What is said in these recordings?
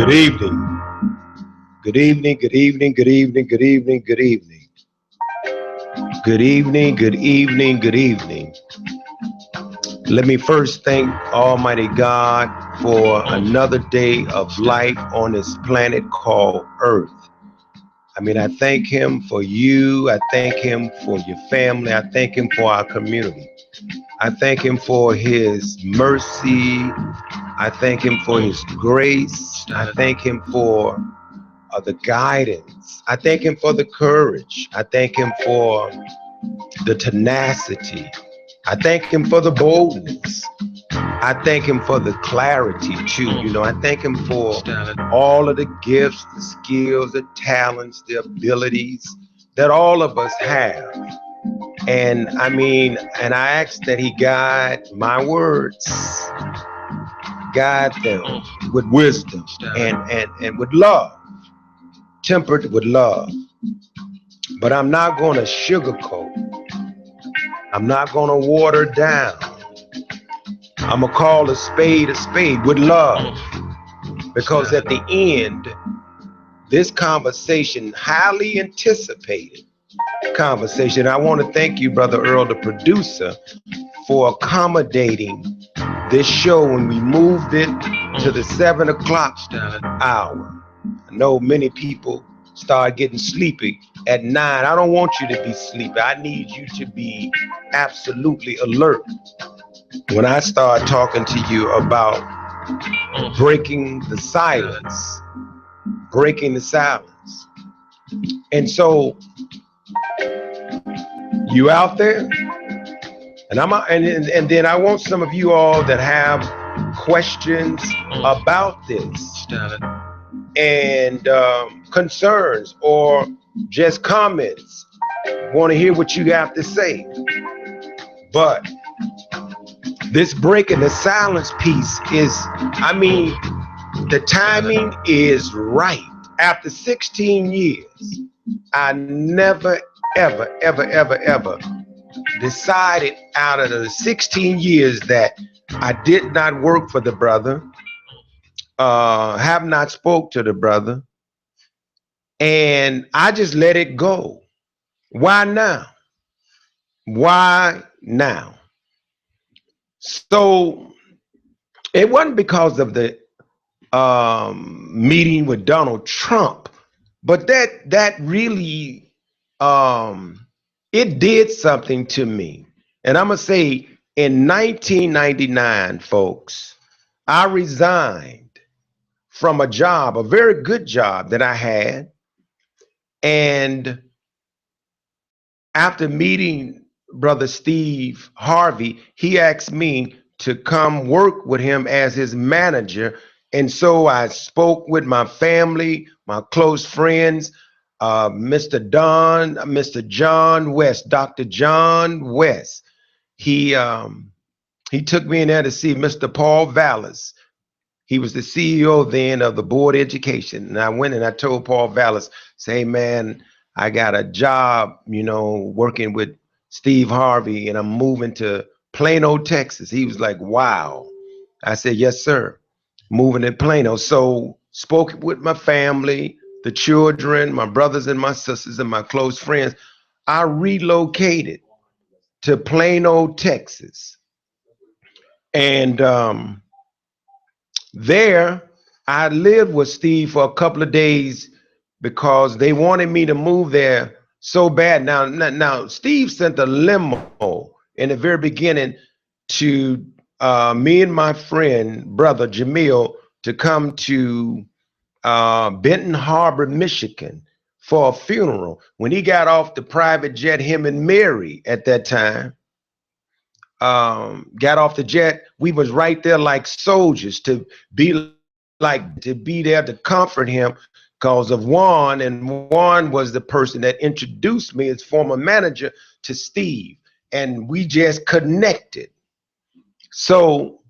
Good evening. Good evening, good evening, good evening, good evening, good evening. Good evening, good evening, good evening. Let me first thank Almighty God for another day of life on this planet called Earth. I thank him for you. I thank him for your family. I thank him for our community. I thank him for his mercy. I thank him for his grace. I thank him for the guidance. I thank him for the courage. I thank him for the tenacity. I thank him for the boldness. I thank him for the clarity too. I thank him for all of the gifts, the skills, the talents, the abilities that all of us have. And I ask that he guide my words, guide them with wisdom and with love, tempered with love. But I'm not going to sugarcoat. I'm not going to water down. I'm going to call a spade with love. Because at the end, this conversation, highly anticipated conversation, I want to thank you, Brother Earl, the producer, for accommodating this show when we moved it to the 7 o'clock hour. I know many people start getting sleepy at 9. I don't want you to be sleepy. I need you to be absolutely alert when I start talking to you about breaking the silence. Breaking the silence. And so you out there? And then I want some of you all that have questions about this and concerns or just comments. Want to hear what you have to say. But this breaking the silence piece is, the timing is right. After 16 years, I never, ever decided out of the 16 years that I did not work for the brother, have not spoke to the brother, and I just let it go. Why now? Why now? So it wasn't because of the meeting with Donald Trump, but that really it did something to me. And I'm gonna say in 1999, folks, I resigned from a job, a very good job that I had. And after meeting Brother Steve Harvey, he asked me to come work with him as his manager. And so I spoke with my family, my close friends, Mr. John West, Dr. John West. He took me in there to see Mr. Paul Vallis. He was the CEO then of the Board of Education. And I went and I told Paul Vallis, say, hey, man, I got a job, working with Steve Harvey, and I'm moving to Plano, Texas. He was like, wow. I said, yes, sir. Moving to Plano. So spoke with my family, the children, my brothers and my sisters and my close friends. I relocated to Plano, Texas. And there I lived with Steve for a couple of days because they wanted me to move there so bad. Now Steve sent a limo in the very beginning to me and my friend, brother Jamil, to come to Benton Harbor, Michigan for a funeral. When he got off the private jet, him and Mary at that time, got off the jet, we was right there like soldiers to be there to comfort him because of Juan. And Juan was the person that introduced me as former manager to Steve, and we just connected. So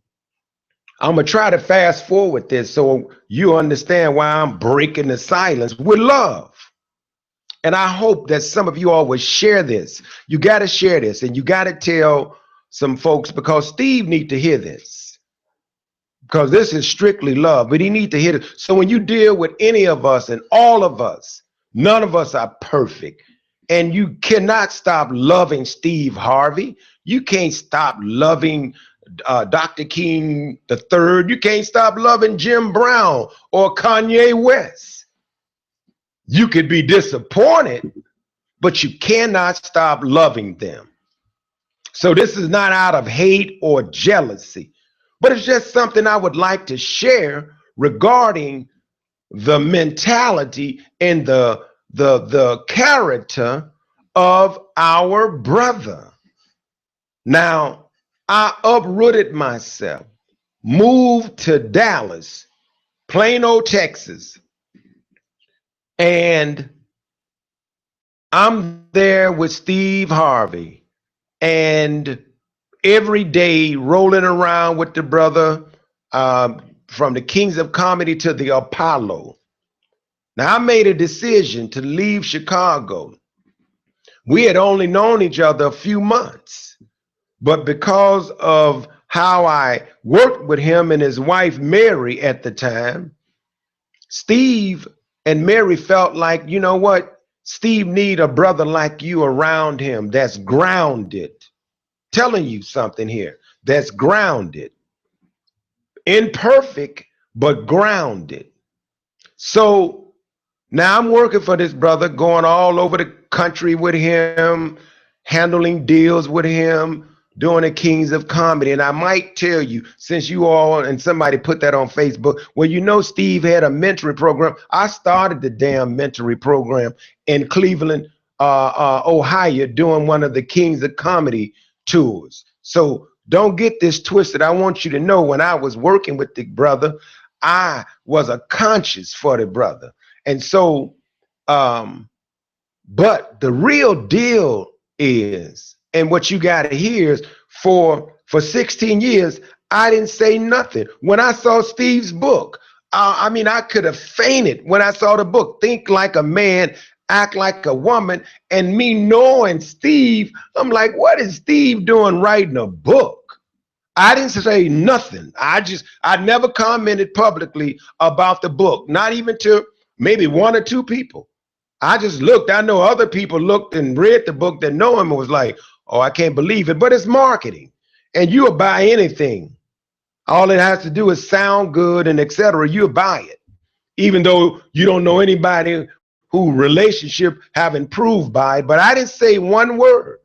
I'm gonna try to fast forward this so you understand why I'm breaking the silence with love. And I hope that some of you all will share this. You got to share this, and you got to tell some folks, because Steve needs to hear this. because this is strictly love, but he needs to hit it. So when you deal with any of us and all of us, none of us are perfect. And you cannot stop loving Steve Harvey. You can't stop loving Dr. King III. You can't stop loving Jim Brown or Kanye West. You could be disappointed, but you cannot stop loving them. So this is not out of hate or jealousy, but it's just something I would like to share regarding the mentality and the character of our brother. Now, I uprooted myself, moved to Dallas, Plano, Texas, and I'm there with Steve Harvey, and every day rolling around with the brother, from the Kings of Comedy to the Apollo. Now, I made a decision to leave Chicago. We had only known each other a few months, but because of how I worked with him and his wife, Mary, at the time, Steve and Mary felt like, you know what? Steve need a brother like you around him that's grounded. Telling you something here, that's grounded. Imperfect, but grounded. So now I'm working for this brother, going all over the country with him, handling deals with him, doing the Kings of Comedy. And I might tell you, since you all, and somebody put that on Facebook, well, you know, Steve had a mentoring program. I started the damn mentoring program in Cleveland, Ohio, doing one of the Kings of Comedy tours. So don't get this twisted. I want you to know, when I was working with the brother, I was a conscience for the brother. And so, but the real deal is, and what you got to hear is, for 16 years, I didn't say nothing. When I saw Steve's book, I mean, I could have fainted when I saw the book, Think Like a Man, Act Like a Woman. And me knowing Steve, I'm like, what is Steve doing writing a book? I didn't say nothing. I never commented publicly about the book, not even to maybe one or two people. I just looked. I know other people looked and read the book that know him and was like, oh, I can't believe it. But it's marketing, and you'll buy anything. All it has to do is sound good and etc. You'll buy it, even though you don't know anybody who relationship have improved by it. But I didn't say one word,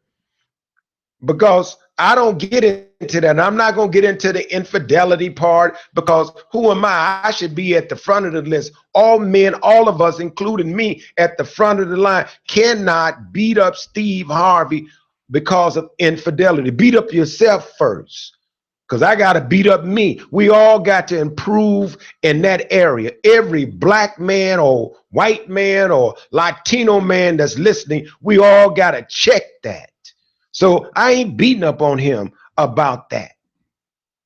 because I don't get into that. I'm not going to get into the infidelity part, because who am I? I should be at the front of the list. All men, all of us, including me, at the front of the line, cannot beat up Steve Harvey because of infidelity. Beat up yourself first, because I got to beat up me. We all got to improve in that area. Every black man or white man or Latino man that's listening, we all got to check that. So I ain't beating up on him about that.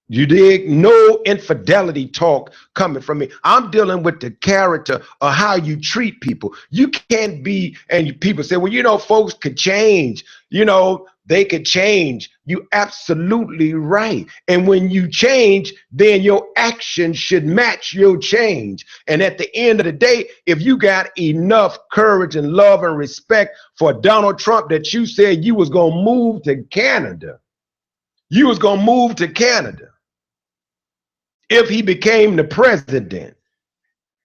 You dig? No infidelity talk coming from me. I'm dealing with the character of how you treat people. You can't be, and people say, well, you know, folks could change. You know, they could change. You absolutely right. And when you change, then your action should match your change. And at the end of the day, if you got enough courage and love and respect for Donald Trump that you said you was going to move to Canada, you was going to move to Canada if he became the president,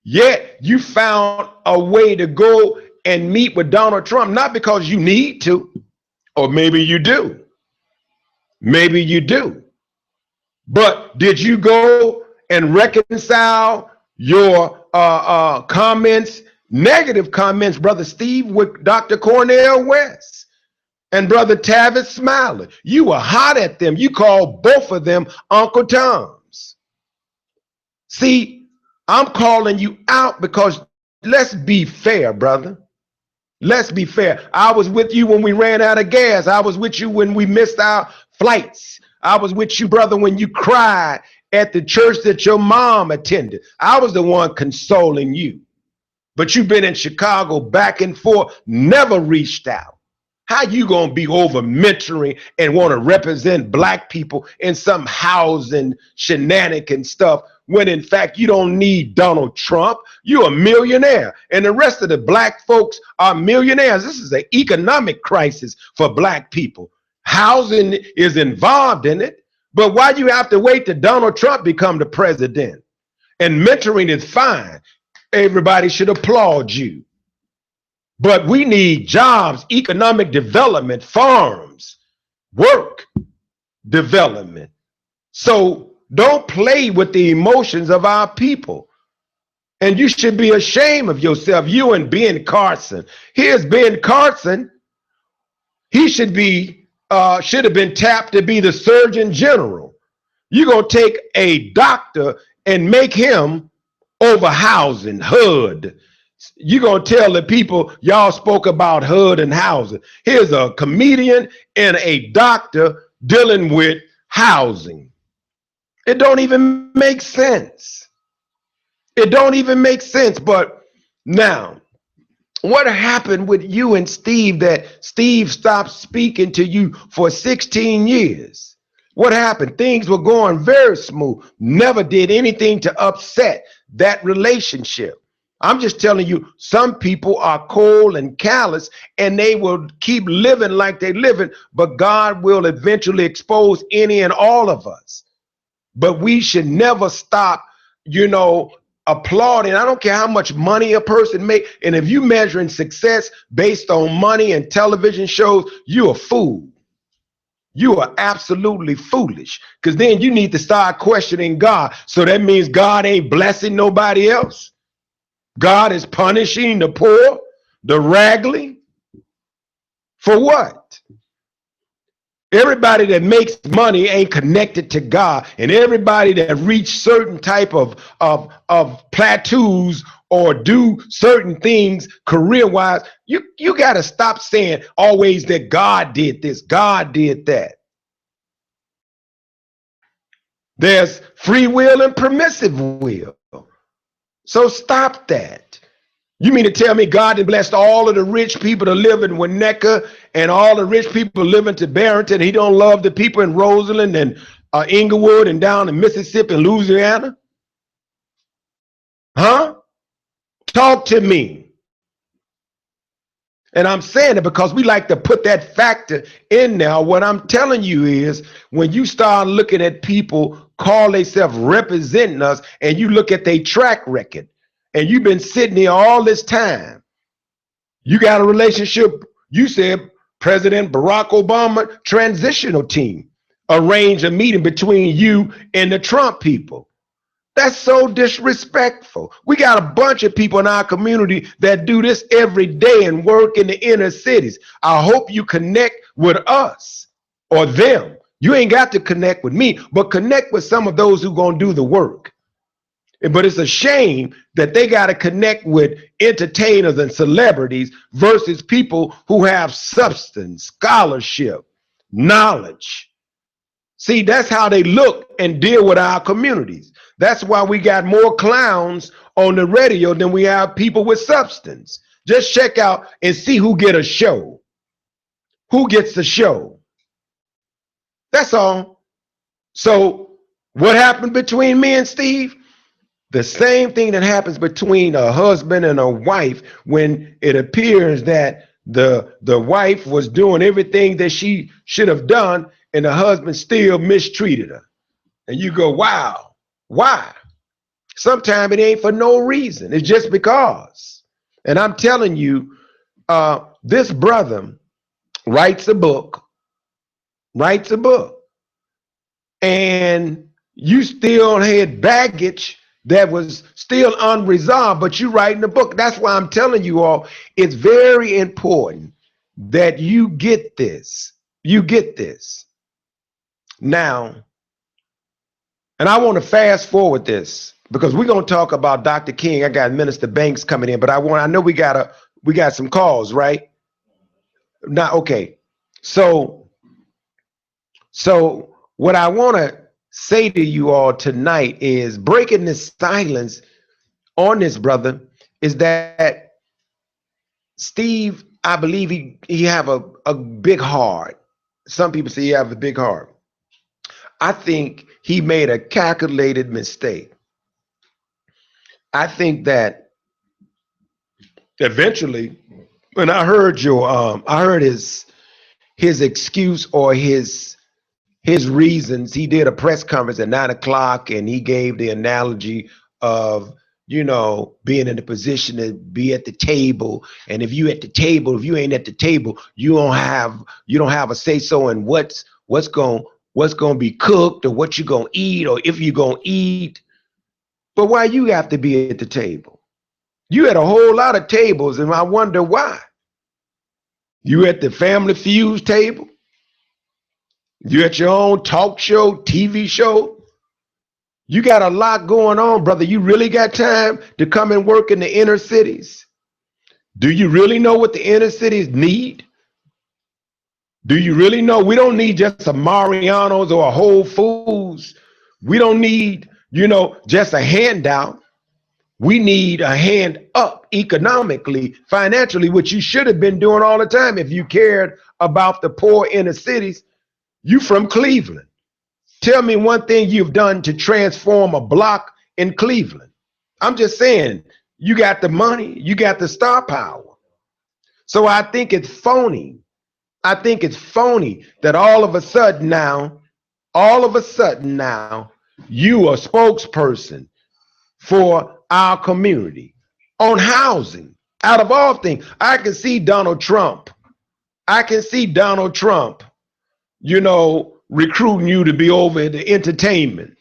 yet you found a way to go and meet with Donald Trump, not because you need to, or maybe you do. Maybe you do. But did you go and reconcile your comments, negative comments, Brother Steve, with Dr. Cornel West and Brother Tavis Smiley? You were hot at them. You called both of them Uncle Toms. See, I'm calling you out because let's be fair, brother. Let's be fair. I was with you when we ran out of gas. I was with you when we missed our flights. I was with you, brother, when you cried at the church that your mom attended. I was the one consoling you. But you've been in Chicago back and forth, never reached out. How you gonna be over mentoring and want to represent black people in some housing shenanigan stuff when in fact you don't need Donald Trump? You're a millionaire, and the rest of the black folks are millionaires. This is an economic crisis for black people. Housing is involved in it, but why do you have to wait till Donald Trump become the president? And mentoring is fine. Everybody should applaud you. But we need jobs, economic development, farms, work development. So don't play with the emotions of our people. And you should be ashamed of yourself, you and Ben Carson. Here's Ben Carson. He should have been tapped to be the Surgeon General. You're going to take a doctor and make him over housing, HUD. You're going to tell the people y'all spoke about HUD and housing. Here's a comedian and a doctor dealing with housing. It don't even make sense. It don't even make sense. But now, what happened with you and Steve that Steve stopped speaking to you for 16 years? What happened? Things were going very smooth. Never did anything to upset that relationship. I'm just telling you, some people are cold and callous and they will keep living like they're living, but God will eventually expose any and all of us. But we should never stop, applauding. I don't care how much money a person makes. And if you're measuring success based on money and television shows, you're a fool. You are absolutely foolish, because then you need to start questioning God. So that means God ain't blessing nobody else. God is punishing the poor, the raggedy. For what? Everybody that makes money ain't connected to God, and everybody that reach certain type of plateaus or do certain things career-wise, you got to stop saying always that God did this, God did that. There's free will and permissive will. So stop that. You mean to tell me God had blessed all of the rich people to live in Winnetka and all the rich people living to Barrington? He don't love the people in Roseland and Inglewood and down in Mississippi and Louisiana? Huh? Talk to me. And I'm saying it because we like to put that factor in now. What I'm telling you is, when you start looking at people call themselves representing us and you look at their track record, and you've been sitting here all this time, you got a relationship. You said President Barack Obama transitional team arranged a meeting between you and the Trump people. That's so disrespectful. We got a bunch of people in our community that do this every day and work in the inner cities. I hope you connect with us or them. You ain't got to connect with me, but connect with some of those who gonna do the work. But it's a shame that they got to connect with entertainers and celebrities versus people who have substance, scholarship, knowledge. See, that's how they look and deal with our communities. That's why we got more clowns on the radio than we have people with substance. Just check out and see who get a show. Who gets the show? That's all. So what happened between me and Steve? The same thing that happens between a husband and a wife when it appears that the wife was doing everything that she should have done and the husband still mistreated her. And you go, wow, why? Sometimes it ain't for no reason. It's just because. And I'm telling you, this brother writes a book, and you still had baggage that was still unresolved, but you writing a book. That's why I'm telling you all, it's very important that you get this. You get this. Now, and I want to fast forward this because we're going to talk about Dr. King. I got Minister Banks coming in, but I know we got some calls, right? Now, okay. So what I want to say to you all tonight is, breaking this silence on this brother, is that Steve I believe he have a big heart. Some people say he have a big heart. I think he made a calculated mistake. I think that eventually, when I heard I heard his excuse or his reasons. He did a press conference at 9 o'clock, and he gave the analogy of, being in the position to be at the table. And if you at the table, if you ain't at the table, you don't have a say so in what's going to be cooked, or what you're going to eat, or if you're going to eat. But why you have to be at the table? You had a whole lot of tables, and I wonder why. You at the Family Feud table? You at your own talk show, TV show? You got a lot going on, brother. You really got time to come and work in the inner cities? Do you really know what the inner cities need? Do you really know? We don't need just a Mariano's or a Whole Foods. We don't need, just a handout. We need a hand up economically, financially, which you should have been doing all the time if you cared about the poor inner cities. You from Cleveland. Tell me one thing you've done to transform a block in Cleveland. I'm just saying, you got the money, you got the star power. So I think it's phony. I think it's phony that all of a sudden now, you a spokesperson for our community on housing. Out of all things, I can see Donald Trump, recruiting you to be over the entertainment.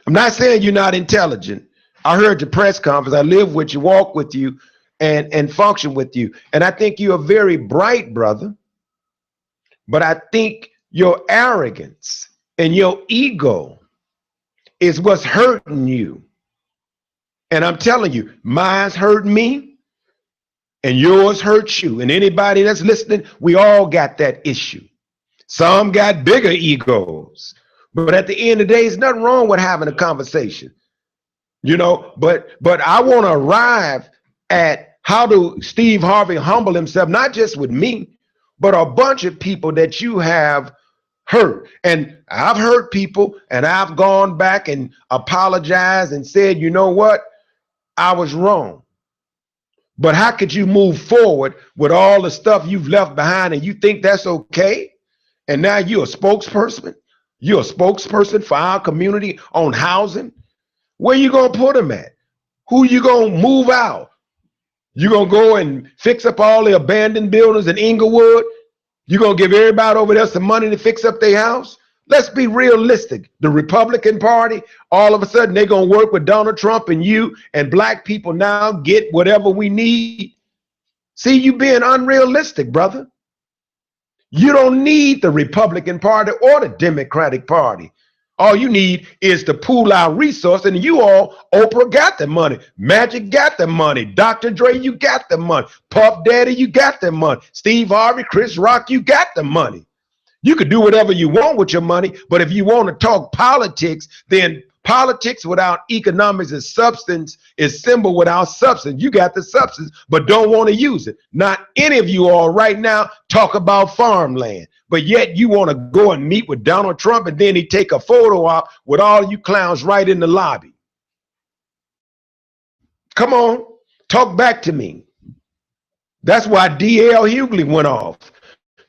I'm not saying you're not intelligent. I heard the press conference. I live with you, walk with you, and function with you. And I think you're a very bright brother. But I think your arrogance and your ego is what's hurting you. And I'm telling you, mine's hurt me and yours hurt you. And anybody that's listening, we all got that issue. Some got bigger egos. But at the end of the day, there's nothing wrong with having a conversation. But I want to arrive at how do Steve Harvey humble himself, not just with me, but a bunch of people that you have hurt. And I've hurt people, and I've gone back and apologized and said, you know what? I was wrong. But how could you move forward with all the stuff you've left behind, and you think that's okay? And now you're a spokesperson? You're a spokesperson for our community on housing? Where you gonna put them at? Who you gonna move out? You gonna go and fix up all the abandoned buildings in Inglewood? You gonna give everybody over there some money to fix up their house? Let's be realistic. The Republican Party, all of a sudden, they're gonna work with Donald Trump, and you and black people now get whatever we need. See, you being unrealistic, brother. You don't need the Republican Party or the Democratic Party. All you need is to pool our resources, and you all, Oprah got the money, Magic got the money, Dr. Dre, you got the money, Puff Daddy, you got the money, Steve Harvey, Chris Rock, you got the money. You can do whatever you want with your money, but if you want to talk politics, then politics without economics and substance is symbol without substance. You got the substance, but don't want to use it. Not any of you all right now talk about farmland, but yet you want to go and meet with Donald Trump, and then he take a photo op with all you clowns right in the lobby. Come on, talk back to me. That's why D.L. Hughley went off,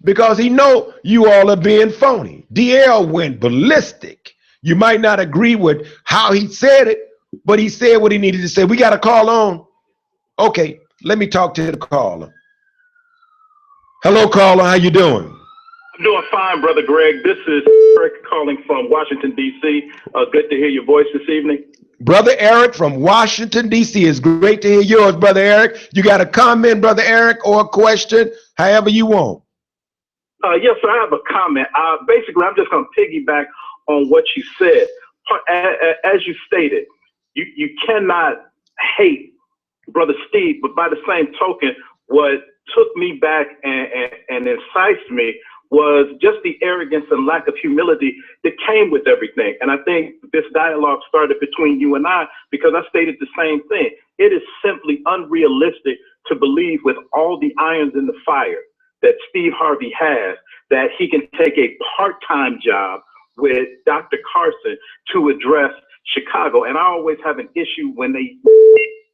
because he know you all are being phony. D.L. went ballistic. You might not agree with how he said it, but he said what he needed to say. We got a call on. Okay, let me talk to the caller. Hello, caller. How you doing? I'm doing fine, Brother Greg. This is Eric calling from Washington, D.C. Good to hear your voice this evening. Brother Eric from Washington, D.C. It's great to hear yours, Brother Eric. You got a comment, Brother Eric, or a question, however you want. Yes, sir. I have a comment. Basically, I'm just going to piggyback on what you said. As you stated, you cannot hate Brother Steve, but by the same token, what took me back and enticed me was just the arrogance and lack of humility that came with everything. And I think this dialogue started between you and I, because I stated the same thing. It is simply unrealistic to believe with all the irons in the fire that Steve Harvey has, that he can take a part-time job with Dr. Carson to address Chicago. And I always have an issue when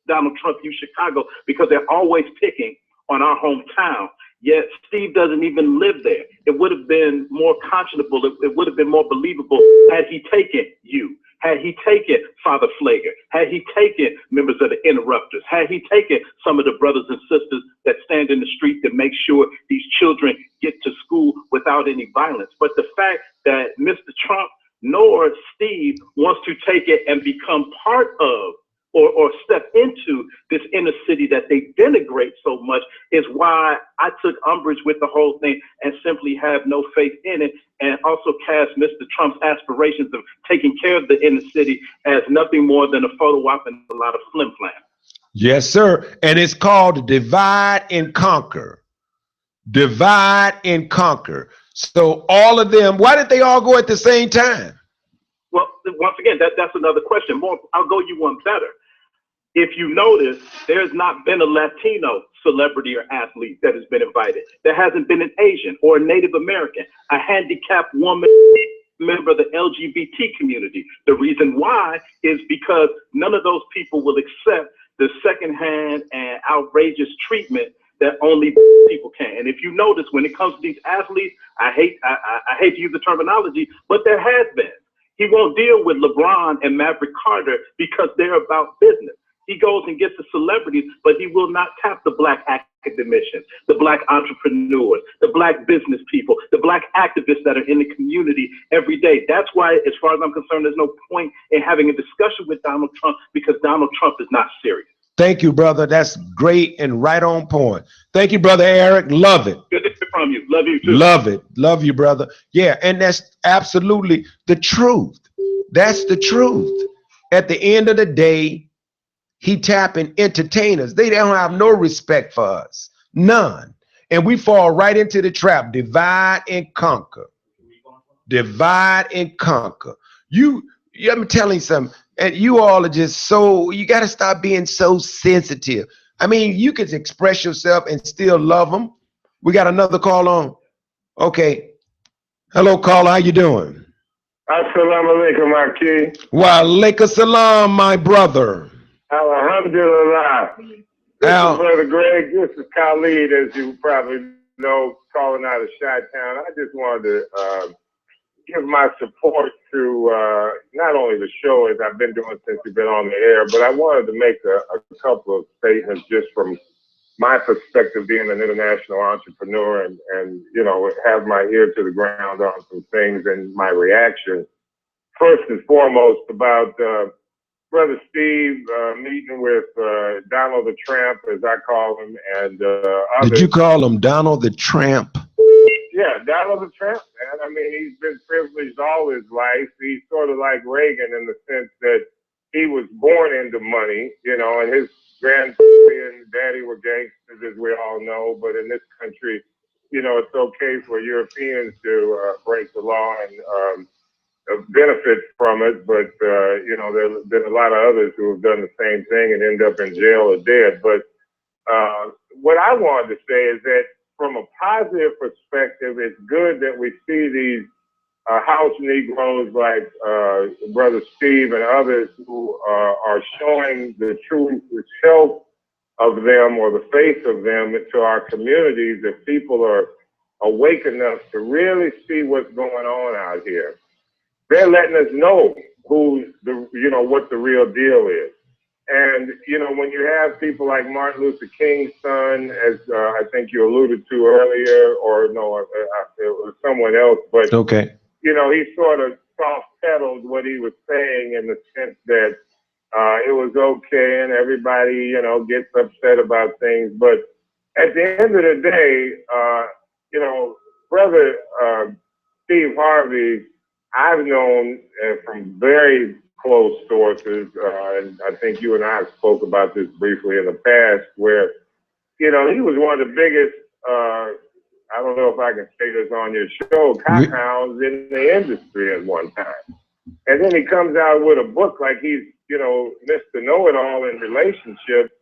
Donald Trump use Chicago, because they're always picking on our hometown. Yet Steve doesn't even live there. It would have been more conscionable. It would have been more believable had he taken you, had he taken Father Flager, had he taken members of the Interrupters, had he taken some of the brothers and sisters that stand in the street to make sure these children get to school without any violence. But the fact that Mr. Trump nor Steve wants to take it and become part of or step into this inner city that they denigrate so much is why I took umbrage with the whole thing and simply have no faith in it, and also cast Mr. Trump's aspirations of taking care of the inner city as nothing more than a photo op and a lot of flim-flam. Yes, sir. And it's called divide and conquer. Divide and conquer. So all of them, why did they all go at the same time? Well, once again, that's another question. I'll go you one better. If you notice, there's not been a Latino celebrity or athlete that has been invited. There hasn't been an Asian or a Native American, a handicapped woman, member of the LGBT community. The reason why is because none of those people will accept the secondhand and outrageous treatment that only people can. And if you notice, when it comes to these athletes, I hate to use the terminology, but there has been. He won't deal with LeBron and Maverick Carter because they're about business. He goes and gets the celebrities, but he will not tap the black academicians, the black entrepreneurs, the black business people, the black activists that are in the community every day. That's why, as far as I'm concerned, there's no point in having a discussion with Donald Trump, because Donald Trump is not serious. Thank you, brother. That's great and right on point. Thank you, brother Eric. Love it. Good to hear from you. Love you too. Love it. Love you, brother. Yeah, and that's absolutely the truth. That's the truth. At the end of the day, he tapping entertainers. They don't have no respect for us. None. And we fall right into the trap. Divide and conquer. Divide and conquer. I'm telling you something. And you all are just so, you got to stop being so sensitive. I mean, you can express yourself and still love them. We got another call on. Okay. Hello, caller. How you doing? Assalamu alaikum, Marquis. Wa alaikum salam, my brother. Alhamdulillah. This is Brother Greg. This is Khalid, as you probably know, calling out of Chi-Town. I just wanted to give my support to not only the show, as I've been doing since you've been on the air, but I wanted to make a couple of statements just from my perspective, being an international entrepreneur, and you know, have my ear to the ground on some things and my reaction. First and foremost, about Brother Steve meeting with Donald the Tramp, as I call him, and others. Did you call him Donald the Tramp? Yeah, Donald the Tramp, man. I mean, he's been privileged all his life. He's sort of like Reagan in the sense that he was born into money, you know, and his grandpa and daddy were gangsters, as we all know. But in this country, you know, it's okay for Europeans to break the law and benefit from it. But, you know, there's been a lot of others who have done the same thing and end up in jail or dead. But what I wanted to say is that from a positive perspective, it's good that we see these house Negroes like Brother Steve and others who are showing the true self of them or the face of them to our communities, that people are awake enough to really see what's going on out here. They're letting us know what the real deal is. And, you know, when you have people like Martin Luther King's son, as I think you alluded to earlier, or no, it was someone else, but, okay, you know, he sort of soft-pedaled what he was saying in the sense that it was okay and everybody, you know, gets upset about things. But at the end of the day, you know, Brother Steve Harvey, I've known from very close sources, and I think you and I spoke about this briefly in the past, where, you know, he was one of the biggest, I don't know if I can say this on your show, cockhounds in the industry at one time. And then he comes out with a book like he's, you know, Mr. Know-It-All in relationships,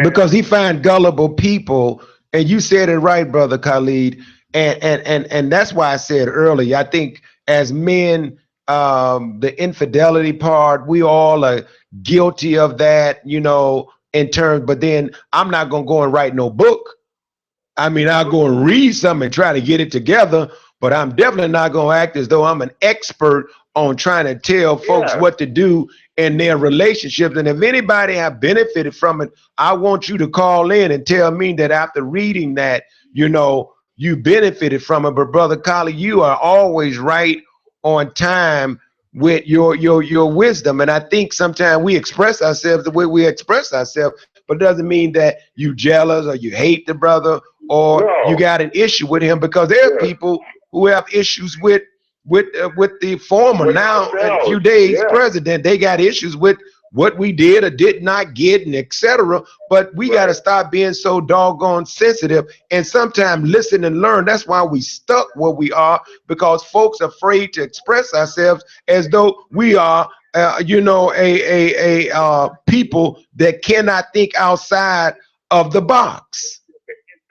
because he find gullible people. And you said it right, brother Khalid. And that's why I said earlier, I think as men, the infidelity part, we all are guilty of that, you know, in terms, but then I'm not going to go and write no book. I mean, I'll go and read something and try to get it together, but I'm definitely not going to act as though I'm an expert on trying to tell folks what to do in their relationships. And if anybody have benefited from it, I want you to call in and tell me that after reading that, you know, you benefited from it. But brother Collie, you are always right on time with your wisdom. And I think sometimes we express ourselves the way we express ourselves, but it doesn't mean that you jealous or you hate the brother or you got an issue with him, because there are people who have issues with the former, now a few days president. They got issues with what we did or did not get, and etc. But we got to stop being so doggone sensitive and sometimes listen and learn. That's why we stuck where we are, because folks are afraid to express ourselves as though we are you know, a people that cannot think outside of the box.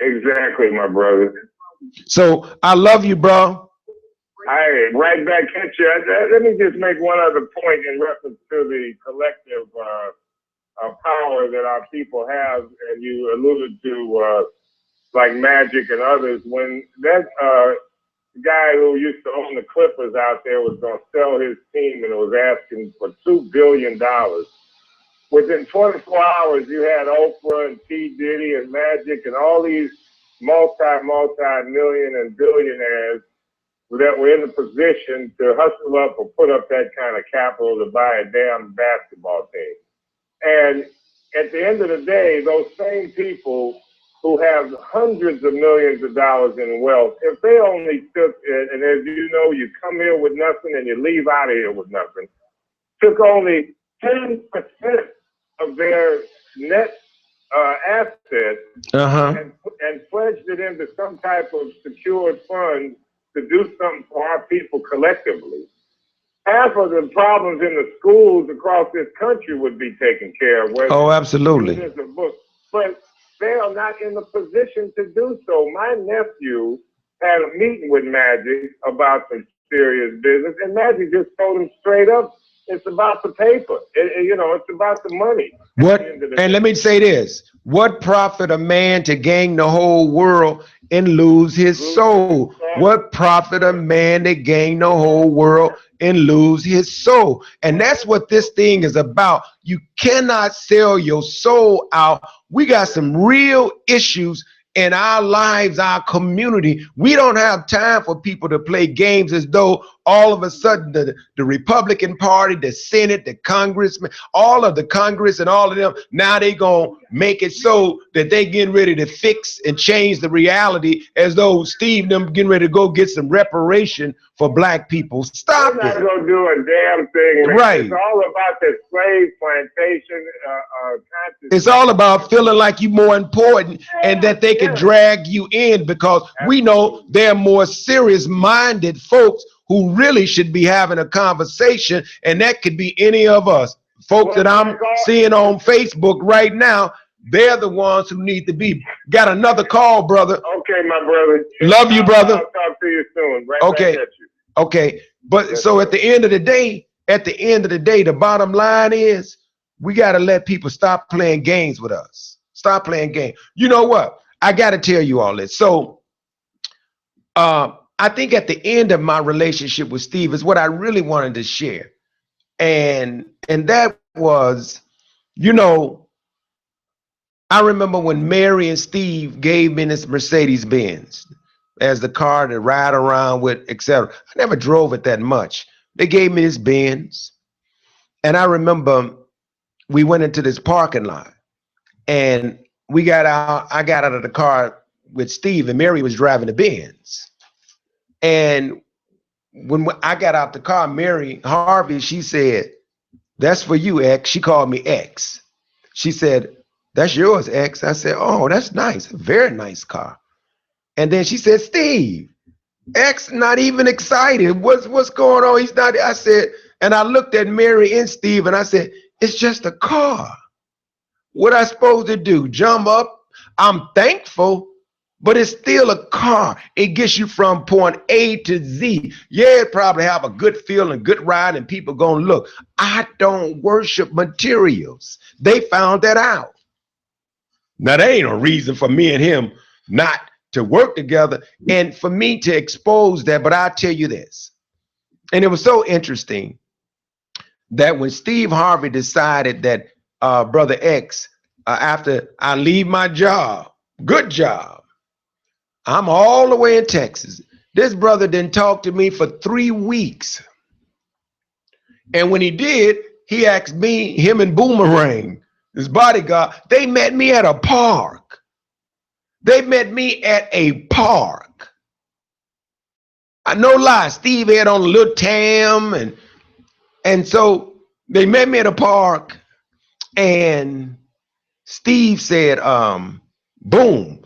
Exactly, my brother. So I love you, bro. Hey, right back at you. Let me just make one other point in reference to the collective power that our people have, and you alluded to like Magic and others. When that guy who used to own the Clippers out there was going to sell his team and was asking for $2 billion, within 24 hours you had Oprah and P. Diddy and Magic and all these multi-million and billionaires that were in the position to hustle up or put up that kind of capital to buy a damn basketball team. And at the end of the day, those same people who have hundreds of millions of dollars in wealth, if they only took, and as you know, you come here with nothing and you leave out of here with nothing, took only 10% of their net assets and pledged it into some type of secured fund to do something for our people collectively, half of the problems in the schools across this country would be taken care of. Oh, absolutely. But they are not in the position to do so. My nephew had a meeting with Magic about some serious business, and Magic just told him straight up, it's about the paper. You know, it's about the money. And let me say this. What profit a man to gain the whole world and lose his soul? What profit a man to gain the whole world and lose his soul? And that's what this thing is about. You cannot sell your soul out. We got some real issues in our lives, our community. We don't have time for people to play games as though all of a sudden the Republican Party, the Senate, the Congressman, all of the Congress and all of them, now they gonna make it so that they getting ready to fix and change the reality, as though Steve them getting ready to go get some reparation for black people. Stop it. They're not gonna do a damn thing. Man. Right. It's all about the slave plantation. It's all about feeling like you're more important and that they can drag you in, because we know they're more serious-minded folks who really should be having a conversation, and that could be any of us. Folks that I'm seeing on Facebook right now, they're the ones who need to be. Got another call, brother. Okay, my brother. Love you, brother. I'll talk to you soon. Right okay. Back at you. Okay. But so at the end of the day, the bottom line is we got to let people stop playing games with us. Stop playing games. You know what? I got to tell you all this. So I think at the end of my relationship with Steve is what I really wanted to share. And that was, you know, I remember when Mary and Steve gave me this Mercedes-Benz as the car to ride around with, etc. I never drove it that much. They gave me this Benz. And I remember we went into this parking lot and I got out of the car with Steve, and Mary was driving the Benz. And when I got out the car, Mary Harvey, she said, "That's for you, X." She called me X. She said, "That's yours, X." I said, "Oh, that's nice. A very nice car." And then she said, "Steve, X not even excited. What's going on? He's not." I said, and I looked at Mary and Steve and I said, "It's just a car. What I supposed to do? Jump up? I'm thankful, but it's still a car. It gets you from point A to Z. Yeah, it probably have a good feeling, good ride, and people gonna look. I don't worship materials. They found that out. Now, there ain't no reason for me and him not to work together and for me to expose that, but I'll tell you this. And it was so interesting that when Steve Harvey decided that Brother X, after I leave my job, good job, I'm all the way in Texas. This brother didn't talk to me for 3 weeks. And when he did, he asked me, him and Boomerang, his bodyguard, they met me at a park. They met me at a park. I no lie, Steve had on a little tam, and so they met me at a park, and Steve said, Boom.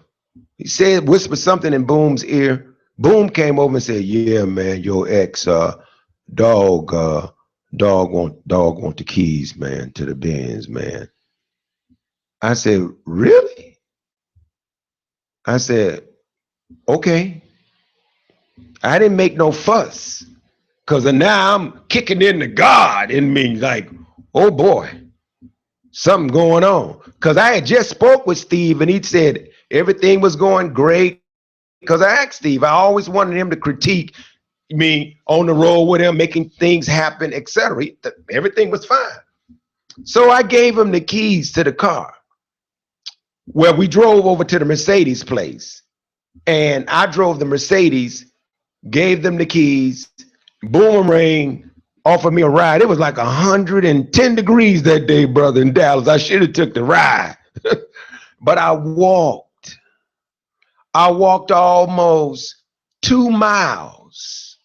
He said, whispered something in Boom's ear. Boom came over and said, yeah, man, your ex dog want the keys, man, to the Benz, man. I said, really? I said, okay. I didn't make no fuss, because now I'm kicking in the God in me, like, oh boy, something going on. Because I had just spoke with Steve and he said everything was going great. Because I asked Steve, I always wanted him to critique me on the road with him, making things happen, etc. Everything was fine. So I gave him the keys to the car. Well, we drove over to the Mercedes place, and I drove the Mercedes, gave them the keys. Boomerang offered me a ride. It was like 110 degrees that day, brother, in Dallas. I should have took the ride. But I walked. I walked almost 2 miles.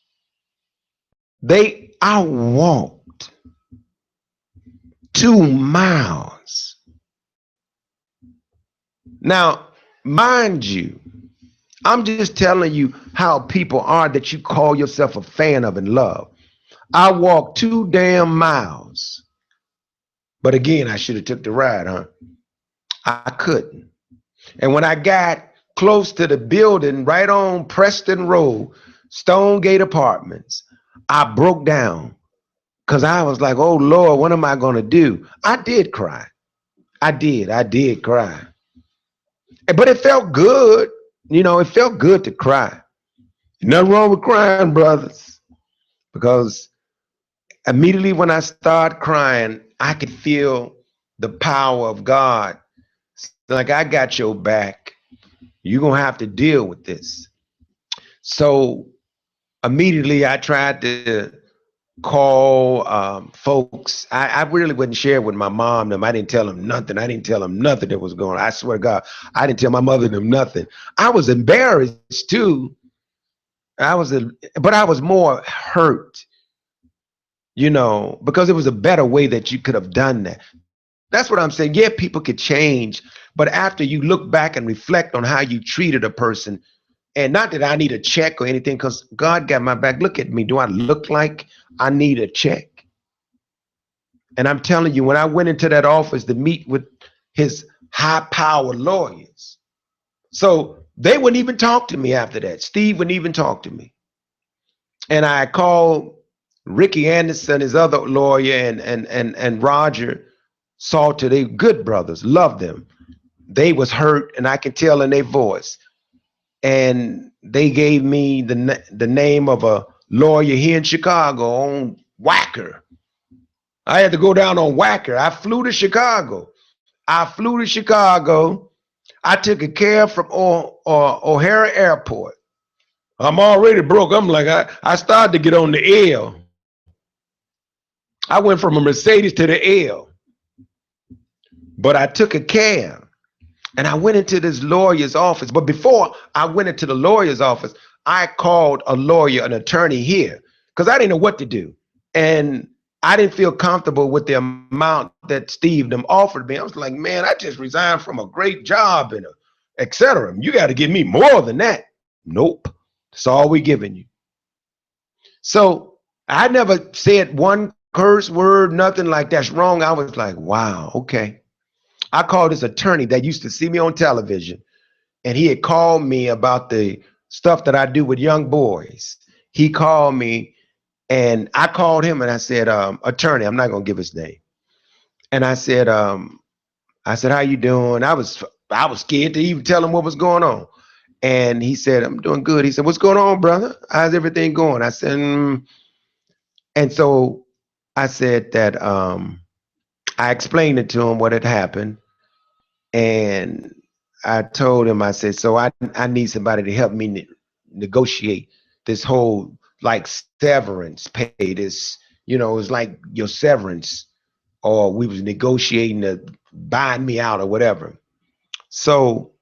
I walked 2 miles. Now, mind you, I'm just telling you how people are that you call yourself a fan of and love. I walked 2 damn miles. But again, I should have took the ride, huh? I couldn't. And when I got close to the building right on Preston Road, Stonegate Apartments, I broke down because I was like, oh Lord, what am I going to do? I did cry. I did cry. But it felt good. You know, it felt good to cry. Nothing wrong with crying, brothers, because immediately when I started crying, I could feel the power of God. Like, I got your back. You're going to have to deal with this. So immediately I tried to call folks. I really wouldn't share with my mom them. I didn't tell them nothing. I didn't tell them nothing that was going on. I swear to God, I didn't tell my mother them nothing. I was embarrassed too. But I was more hurt, you know, because it was a better way that you could have done that. That's what I'm saying. Yeah, people could change, but after you look back and reflect on how you treated a person, and not that I need a check or anything, because God got my back. Look at me. Do I look like I need a check? And I'm telling you, when I went into that office to meet with his high-powered lawyers, so they wouldn't even talk to me after that. Steve wouldn't even talk to me. And I called Ricky Anderson, his other lawyer, and Roger Salter. They good brothers, love them. They was hurt, and I can tell in their voice. And they gave me the name of a lawyer here in Chicago on Wacker. I had to go down on Wacker. I flew to Chicago. I took a cab from O'Hara Airport. I'm already broke. I'm like, I started to get on the L. I went from a Mercedes to the L. But I took a cab and I went into this lawyer's office. But before I went into the lawyer's office, I called a lawyer, an attorney here, because I didn't know what to do. And I didn't feel comfortable with the amount that Steve them offered me. I was like, man, I just resigned from a great job and et cetera. You got to give me more than that. Nope. That's all we giving you. So I never said one curse word, nothing like that's wrong. I was like, wow, okay. I called this attorney that used to see me on television, and he had called me about the stuff that I do with young boys. He called me, and I called him, and I said, attorney, I'm not gonna give his name. And I said, how you doing? I was scared to even tell him what was going on. And he said, I'm doing good. He said, what's going on, brother? How's everything going? I said, And so I said that I explained it to him what had happened. And I told him, I said, so I need somebody to help me negotiate this whole like severance pay. This, it's like your severance, or we was negotiating to buying me out or whatever. So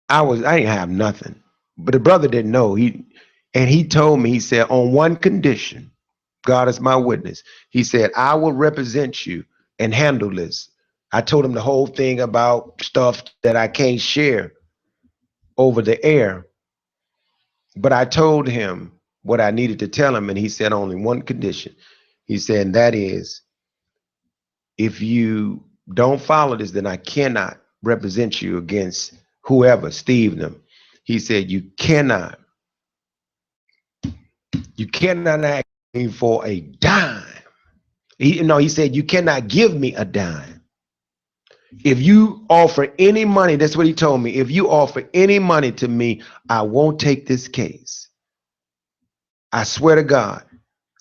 I didn't have nothing, but the brother didn't know. He told me, he said, on one condition, God is my witness. He said, I will represent you and handle this. I told him the whole thing about stuff that I can't share over the air. But I told him what I needed to tell him, and he said only one condition. He said, and that is, if you don't follow this, then I cannot represent you against whoever, Steve them. He said, you cannot ask me for a dime. He said, you cannot give me a dime. If you offer any money, that's what he told me. If you offer any money to me, I won't take this case. I swear to God.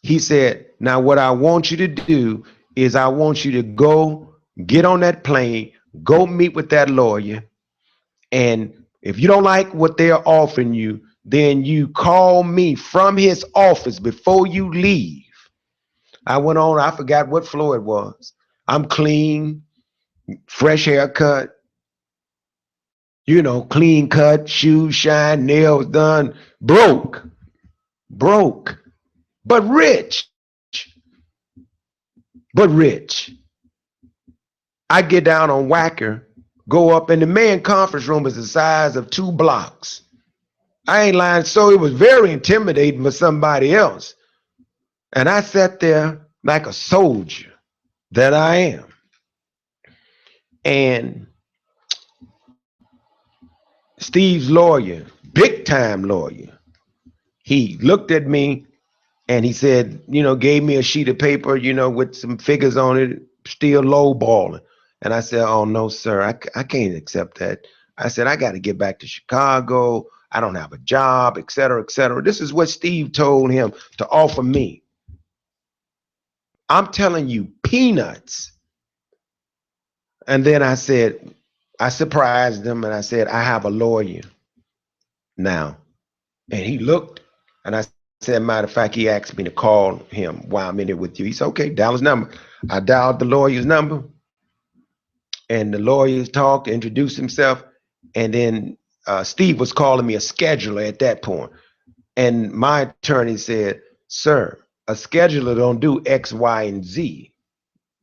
He said, now what I want you to do is I want you to go get on that plane, go meet with that lawyer. And if you don't like what they're offering you, then you call me from his office before you leave. I went on, I forgot what floor it was. I'm clean, fresh haircut, clean cut, shoes shine, nails done, broke, but rich. I get down on Wacker, go up, and the main conference room is the size of 2 blocks. I ain't lying. So it was very intimidating for somebody else. And I sat there like a soldier that I am. And Steve's lawyer, big time lawyer, he looked at me and he said, gave me a sheet of paper, with some figures on it, still lowballing. And I said, oh, no, sir, I can't accept that. I said, I got to get back to Chicago. I don't have a job, et cetera, et cetera. This is what Steve told him to offer me. I'm telling you, peanuts. And then I said, I surprised him and I said, I have a lawyer now. And he looked and I said, matter of fact, he asked me to call him while I'm in here with you. He said, okay, dial his number. I dialed the lawyer's number and the lawyer talked, introduced himself. And then Steve was calling me a scheduler at that point. And my attorney said, sir, a scheduler don't do X, Y, and Z,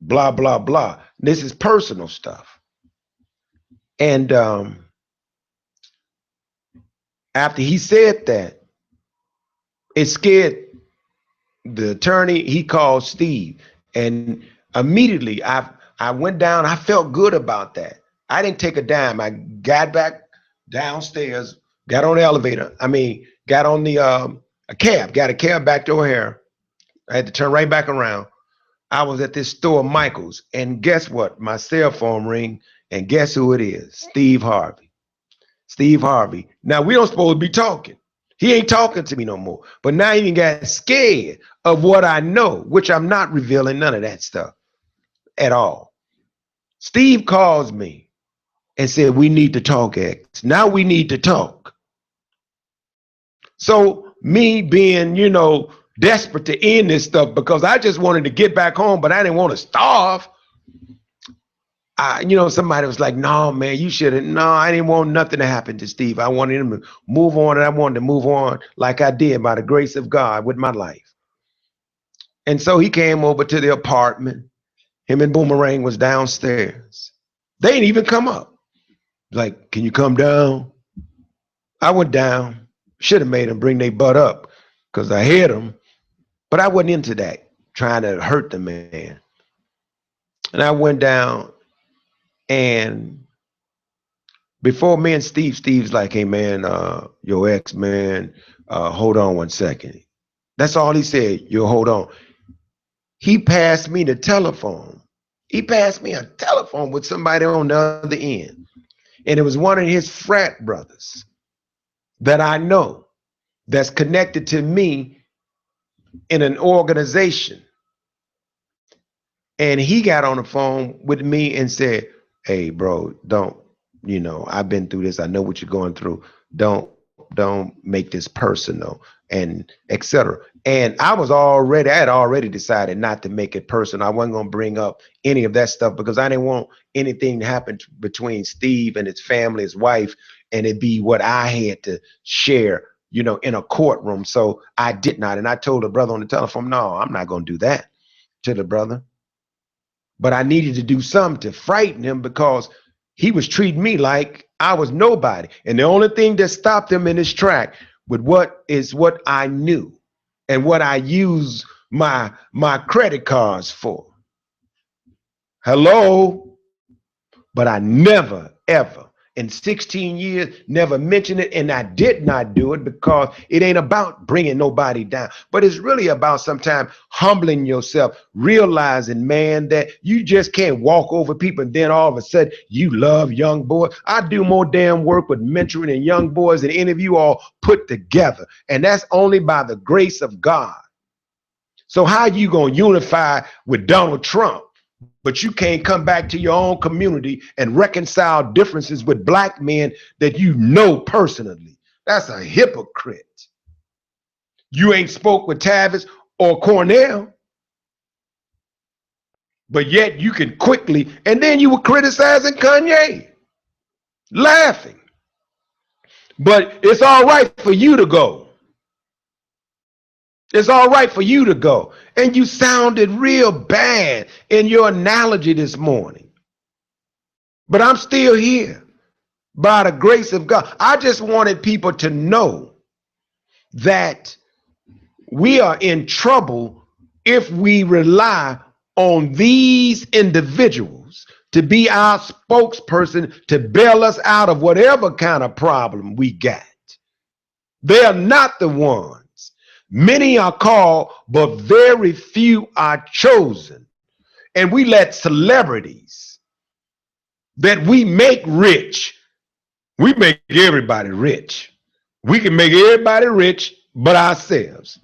blah, blah, blah. This is personal stuff. And after he said that, it scared the attorney. He called Steve. And immediately I went down. I felt good about that. I didn't take a dime. I got back downstairs, got on the elevator. Got on the a cab back to O'Hare. I had to turn right back around. I was at this store, Michael's, and guess what? My cell phone ring, and guess who it is? Steve Harvey. Steve Harvey. Now, we don't supposed to be talking. He ain't talking to me no more. But now he got scared of what I know, which I'm not revealing none of that stuff at all. Steve calls me and said, we need to talk, X. Now we need to talk. So me being, desperate to end this stuff because I just wanted to get back home, but I didn't want to starve. Somebody was like, no, man, you shouldn't. No, I didn't want nothing to happen to Steve. I wanted him to move on, and I wanted to move on like I did by the grace of God with my life. And so he came over to the apartment. Him and Boomerang was downstairs. They didn't even come up. Like, can you come down? I went down. Should have made them bring their butt up because I hit them. But I wasn't into that, trying to hurt the man. And I went down, And before me and Steve's like, hey man, your ex man, hold on 1 second. That's all he said. You hold on. He passed me the telephone. He passed me a telephone with somebody on the other end. And it was one of his frat brothers that I know that's connected to me in an organization. And he got on the phone with me and said, hey, bro, don't, I've been through this. I know what you're going through. Don't make this personal, and etc. And I had already decided not to make it personal. I wasn't going to bring up any of that stuff because I didn't want anything to happen between Steve and his family, his wife, and it be what I had to share, in a courtroom. So I did not. And I told the brother on the telephone, no, I'm not going to do that to the brother. But I needed to do something to frighten him because he was treating me like I was nobody. And the only thing that stopped him in his track with what I knew and what I use my credit cards for. Hello? But I never, ever, in 16 years, never mentioned it. And I did not do it because it ain't about bringing nobody down. But it's really about sometimes humbling yourself, realizing, man, that you just can't walk over people and then all of a sudden you love young boys. I do more damn work with mentoring and young boys than any of you all put together. And that's only by the grace of God. So how you going to unify with Donald Trump, but you can't come back to your own community and reconcile differences with black men that you know personally? That's a hypocrite. You ain't spoke with Tavis or Cornell, but yet you can quickly, and then you were criticizing Kanye, laughing. But it's all right for you to go. It's all right for you to go. And you sounded real bad in your analogy this morning. But I'm still here by the grace of God. I just wanted people to know that we are in trouble if we rely on these individuals to be our spokesperson to bail us out of whatever kind of problem we got. They are not the ones. Many are called, but very few are chosen. And we let celebrities that we make rich, we make everybody rich. We can make everybody rich but ourselves.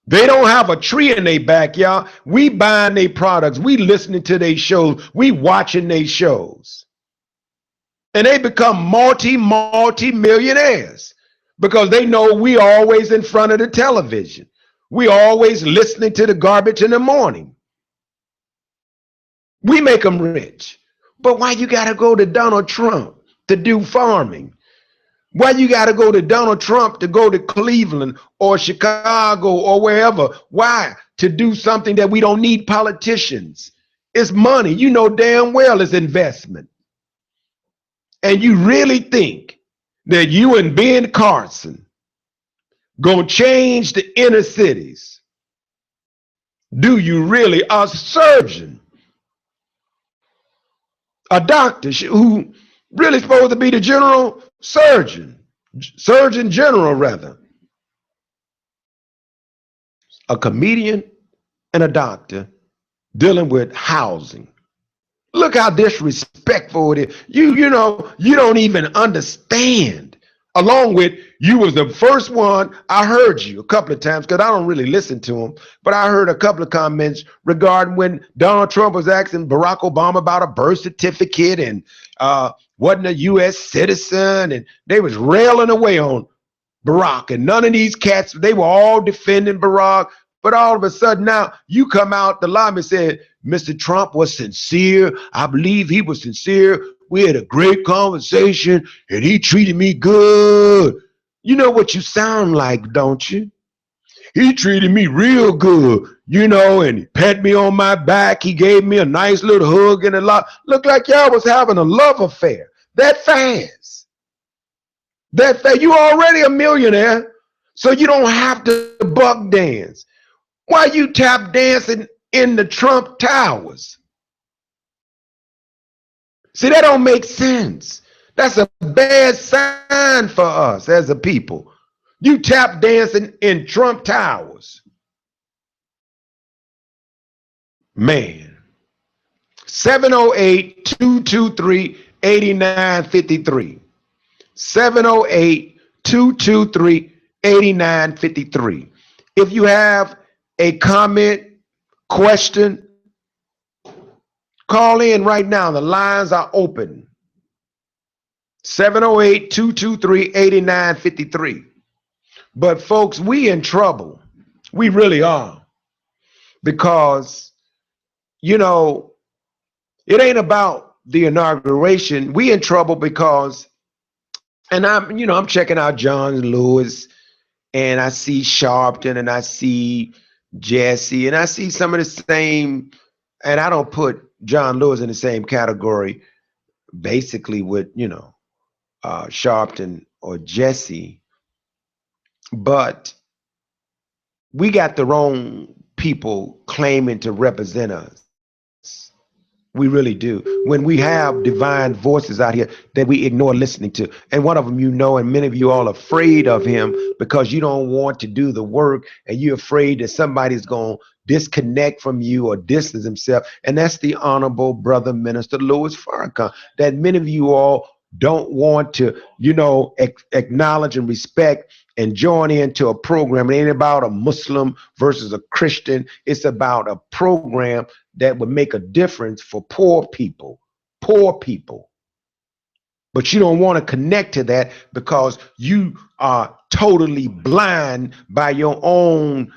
They don't have a tree in their backyard. We buying their products. We listening to their shows. We watching their shows. And they become multi-millionaires because they know we always in front of the television. We always listening to the garbage in the morning. We make them rich. But why you got to go to Donald Trump to do farming? Why you got to go to Donald Trump to go to Cleveland or Chicago or wherever? Why? To do something that we don't need politicians. It's money. You know damn well it's investment. And you really think that you and Ben Carson gonna change the inner cities? Do you really? A surgeon, a doctor who really supposed to be the general surgeon general rather, a comedian and a doctor dealing with housing. Look how disrespectful it is. You know, you don't even understand. Along with, you was the first one, I heard you a couple of times because I don't really listen to him, but I heard a couple of comments regarding when Donald Trump was asking Barack Obama about a birth certificate and wasn't a U.S. citizen, and they was railing away on Barack, and none of these cats, they were all defending Barack. But all of a sudden now you come out the lobby and said, Mr. Trump was sincere. I believe he was sincere. We had a great conversation and he treated me good. You know what you sound like, don't you? He treated me real good, and he pat me on my back. He gave me a nice little hug and a lot. Looked like y'all was having a love affair that fast. You already a millionaire, so you don't have to buck dance. Why you tap dancing in the Trump Towers? See, that don't make sense. That's a bad sign for us as a people. You tap dancing in Trump Towers. Man. 708-223-8953. 708-223-8953. If you have a comment, question, call in right now. The lines are open. 708-223-8953. But folks, we in trouble. We really are. Because, you know, it ain't about the inauguration. We in trouble because, and I'm checking out John Lewis, and I see Sharpton, and I see Jesse, and I see some of the same, and I don't put John Lewis in the same category basically with, Sharpton or Jesse, but we got the wrong people claiming to represent us. We really do. When we have divine voices out here that we ignore listening to. And one of them, and many of you all are afraid of him because you don't want to do the work and you're afraid that somebody's going to disconnect from you or distance himself. And that's the Honorable Brother Minister Louis Farrakhan, that many of you all don't want to, acknowledge and respect and join into a program. It ain't about a Muslim versus a Christian. It's about a program that would make a difference for poor people. But you don't want to connect to that because you are totally blind by your own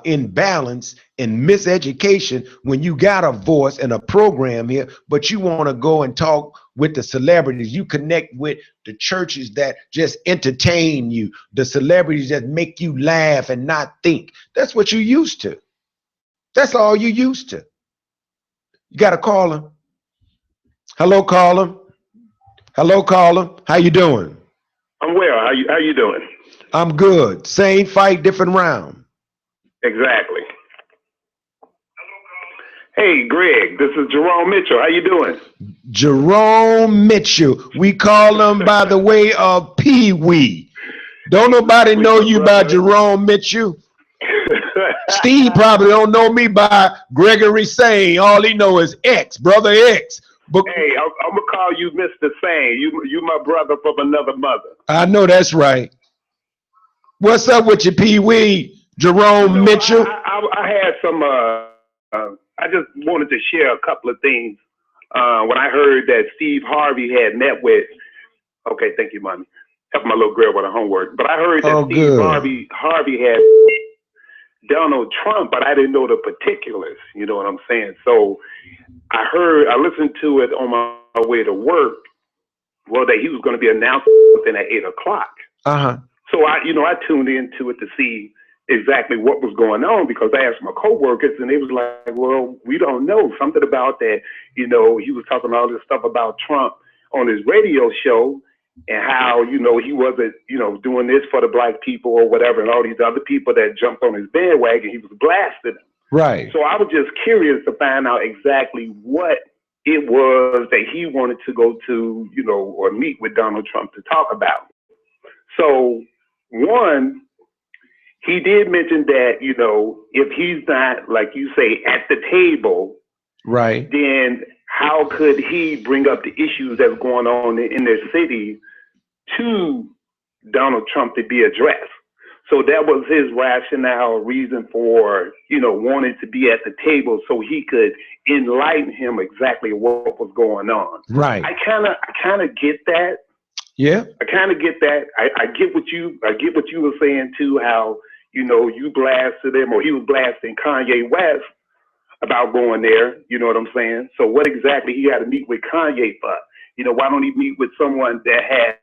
imbalance and miseducation when you got a voice and a program here, but you want to go and talk with the celebrities. You connect with the churches that just entertain you, the celebrities that make you laugh and not think. That's what you used to. That's all you used to. You got a caller. Hello, caller. Hello, caller. How you doing? I'm well. How you doing? I'm good. Same fight, different round. Exactly. Hey, Greg, this is Jerome Mitchell. How you doing? Jerome Mitchell. We call him by the way of Pee Wee. Don't nobody know you by Jerome Mitchell. Steve probably don't know me by Gregory Sane. All he know is X, Brother X. But hey, I'm gonna call you Mr. Sane. You my brother from another mother. I know that's right. What's up with you, Pee Wee? Jerome Mitchell. I had some. I just wanted to share a couple of things. When I heard that Steve Harvey had met with. Okay, thank you, mommy. Help my little girl with her homework. But I heard that Steve Harvey had Donald Trump, but I didn't know the particulars. You know what I'm saying? So I listened to it on my way to work. Well, that he was going to be announcing something at 8:00. So I tuned into it to see exactly what was going on, because I asked my coworkers and they was like, well, we don't know. Something about that, he was talking all this stuff about Trump on his radio show and how, he wasn't, doing this for the black people or whatever, and all these other people that jumped on his bandwagon, he was blasting them. Right. So I was just curious to find out exactly what it was that he wanted to go to, or meet with Donald Trump to talk about. So one, he did mention that, if he's not, like you say, at the table, right, then how could he bring up the issues that's going on in their city to Donald Trump to be addressed? So that was his rationale, reason for, wanting to be at the table so he could enlighten him exactly what was going on. Right. I kind of get that. Yeah. I kind of get that. I get what you were saying too, how, you blasted him, or he was blasting Kanye West about going there. You know what I'm saying? So what exactly he had to meet with Kanye for? Why don't he meet with someone that has,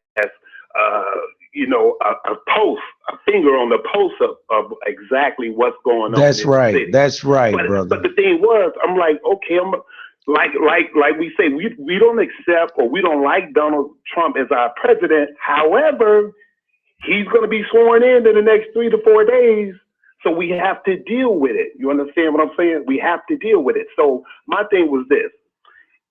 a finger on the pulse of exactly what's going on? That's right. City. That's right, brother. But the thing was, I'm like, okay, like we say, we don't accept, or we don't like Donald Trump as our president. However, he's going to be sworn in the next 3 to 4 days. So we have to deal with it. You understand what I'm saying? We have to deal with it. So my thing was this.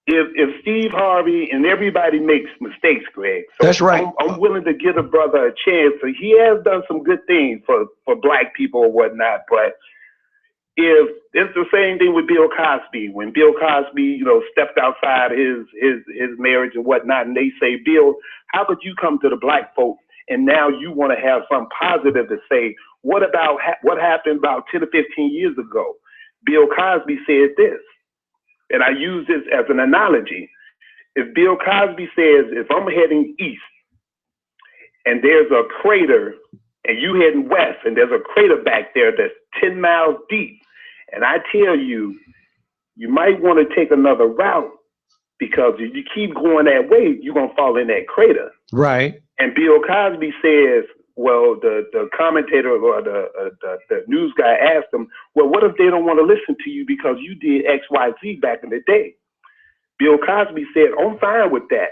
if Steve Harvey and everybody makes mistakes, Greg. So that's right. I'm willing to give a brother a chance. So he has done some good things for black people or whatnot. But if it's the same thing with Bill Cosby, when Bill Cosby, stepped outside his marriage and whatnot, and they say, Bill, how could you come to the black folks and now you want to have some positive to say? What about what happened about 10 or 15 years ago? Bill Cosby said this, and I use this as an analogy. If Bill Cosby says, if I'm heading east and there's a crater and you heading west and there's a crater back there that's 10 miles deep, and I tell you, you might want to take another route because if you keep going that way, you're going to fall in that crater. Right. And Bill Cosby says, well, the commentator or the news guy asked him, well, what if they don't want to listen to you because you did X, Y, Z back in the day? Bill Cosby said, I'm fine with that,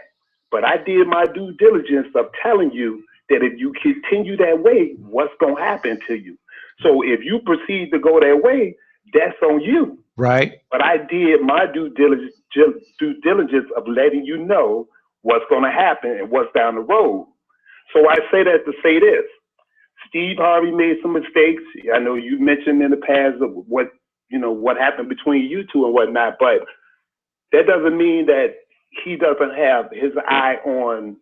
but I did my due diligence of telling you that if you continue that way, what's going to happen to you? So if you proceed to go that way, that's on you. Right. But I did my due diligence of letting you know what's going to happen and what's down the road. So I say that to say this. Steve Harvey made some mistakes. I know you mentioned in the past of what happened between you two and whatnot, but that doesn't mean that he doesn't have his eye on,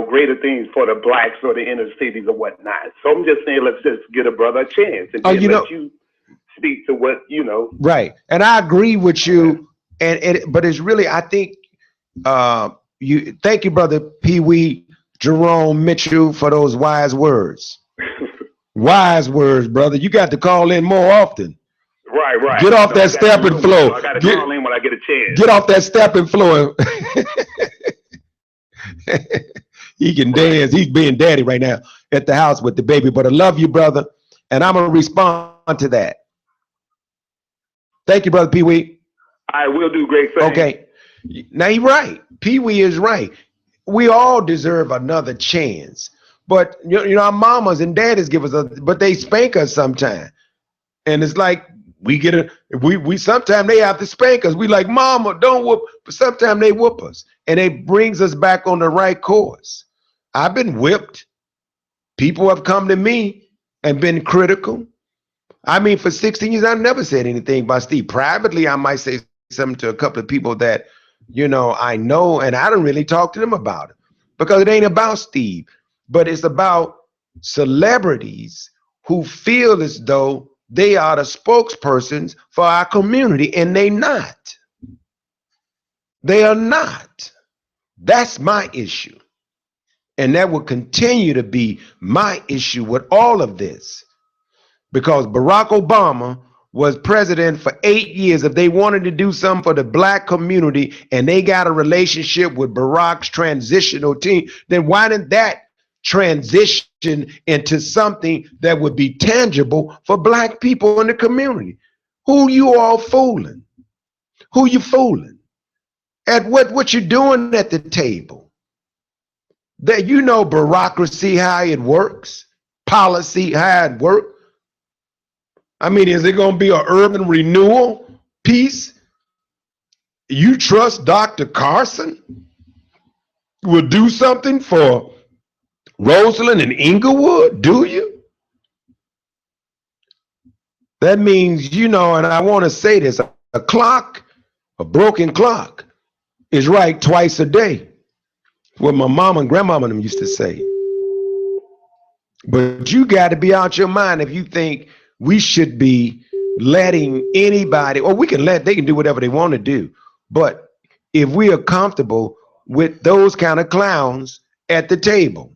greater things for the blacks or the inner cities or whatnot. So I'm just saying, let's just give a brother a chance and let you speak to what you know. Right, and I agree with you. But it's really, I think, thank you, brother Pee Wee Jerome Mitchell, for those wise words. Wise words, brother. You got to call in more often. Right. Get off that stepping floor. I got to call in when I get a chance. Get off that stepping floor. He can dance. He's being daddy right now at the house with the baby. But I love you, brother, and I'm gonna respond to that. Thank you, brother Pee Wee. I will do great things. Okay. Now you're right. Pee Wee is right. We all deserve another chance. But our mamas and daddies give us but they spank us sometimes. And it's like we sometimes they have to spank us. We like, mama, don't whoop, but sometimes they whoop us. And it brings us back on the right course. I've been whipped. People have come to me and been critical. I mean, for 16 years, I've never said anything about Steve. Privately, I might say something to a couple of people that, I know, and I don't really talk to them about it because it ain't about Steve, but it's about celebrities who feel as though they are the spokespersons for our community, and they not. They are not. That's my issue. And that will continue to be my issue with all of this. Because Barack Obama was president for 8 years. If they wanted to do something for the black community and they got a relationship with Barack's transitional team, then why didn't that transition into something that would be tangible for black people in the community? Who you all fooling? Who you fooling? At what you doing at the table? That bureaucracy, how it works, policy, how it works. I mean, is it going to be an urban renewal piece? You trust Dr. Carson will do something for Roseland and Inglewood, do you? That means, and I want to say this, a broken clock is right twice a day. What my mom and grandmama them used to say. But you got to be out your mind if you think we should be letting anybody, or they can do whatever they want to do. But if we are comfortable with those kind of clowns at the table.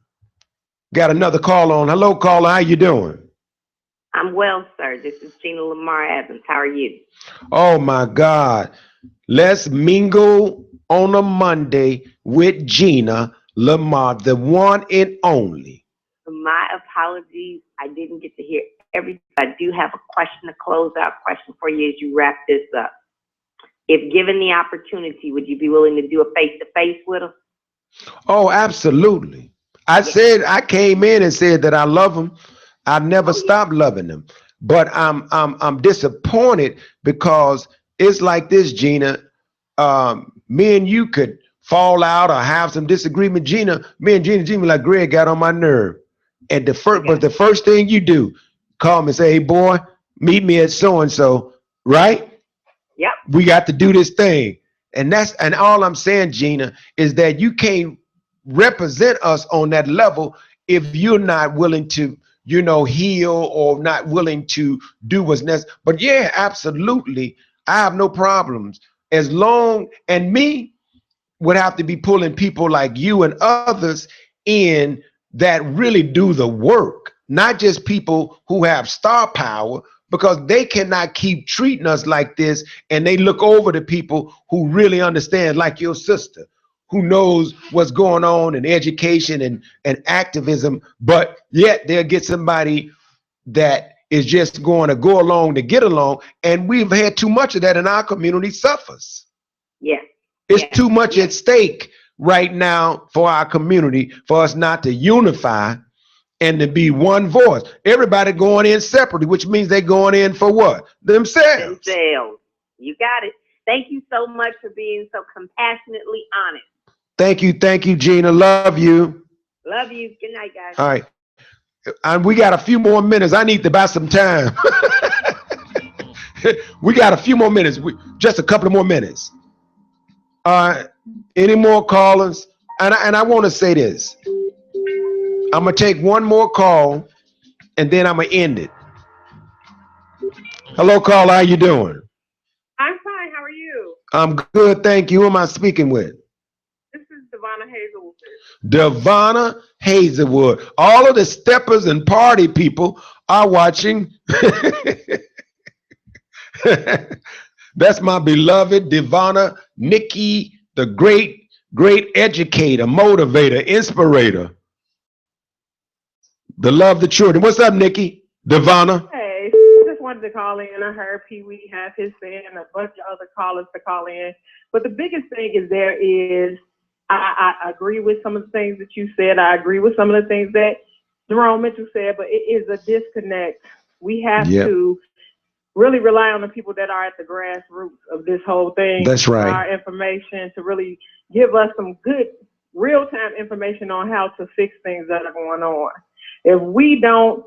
Got another call on. Hello, caller. How you doing? I'm well, sir. This is Gina Lamar Evans. How are you? Oh, my God. Let's mingle on a Monday with Gina Lamar, the one and only. My apologies. I didn't get to hear everything. I do have a question, a closeout question for you as you wrap this up. If given the opportunity, would you be willing to do a face-to-face with them? Oh, absolutely. I came in and said that I love them. I never stopped loving them. But I'm disappointed because it's like this, Gina. me and you could fall out or have some disagreement. Me and Gina, like Greg got on my nerve. And the first thing you do, call me and say, hey boy, meet me at so-and-so, right? Yep. We got to do this thing. And all I'm saying, Gina, is that you can't represent us on that level if you're not willing to, heal or not willing to do what's necessary. But yeah, absolutely. I have no problems. As long, and me would have to be pulling people like you and others in that really do the work, not just people who have star power, because they cannot keep treating us like this. And they look over to people who really understand, like your sister, who knows what's going on in education and activism, but yet they'll get somebody that is just going to go along to get along. And we've had too much of that, and our community suffers. Yeah. It's too much at stake right now for our community, for us not to unify and to be one voice. Everybody going in separately, which means they're going in for what? Themselves. You got it. Thank you so much for being so compassionately honest. Thank you, Gina. Love you. Love you. Good night, guys. All right. And we got a few more minutes. I need to buy some time. We got a few more minutes. Just a couple of more minutes. Any more callers? And I want to say this. I'm going to take one more call, and then I'm going to end it. Hello, caller. How you doing? I'm fine. How are you? I'm good, thank you. Who am I speaking with? This is Devonna Hazelwood. Devonna Hazelwood. All of the steppers and party people are watching. That's my beloved Devonna, Nikki, the great educator, motivator, inspirator. The love the children. What's up, Nikki? Devonna. Hey, just wanted to call in. I heard Pee Wee have his say and a bunch of other callers to call in. But the biggest thing is I agree with some of the things that you said. I agree with some of the things that Jerome Mitchell said, but it is a disconnect. We have to really rely on the people that are at the grassroots of this whole thing. That's right. Our information to really give us some good real-time information on how to fix things that are going on. If we don't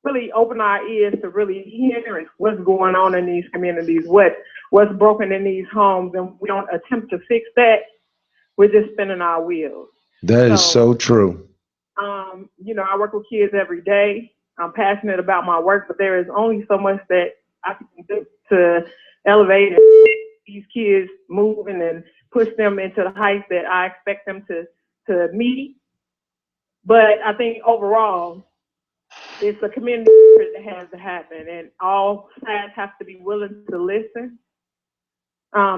really open our ears to really hearing what's going on in these communities, what's broken in these homes, and we don't attempt to fix that, we're just spinning our wheels. That is so true. I work with kids every day. I'm passionate about my work, but there is only so much that I can do to elevate these kids moving and push them into the heights that I expect them to meet. But I think overall, it's a community that has to happen, and all sides have to be willing to listen.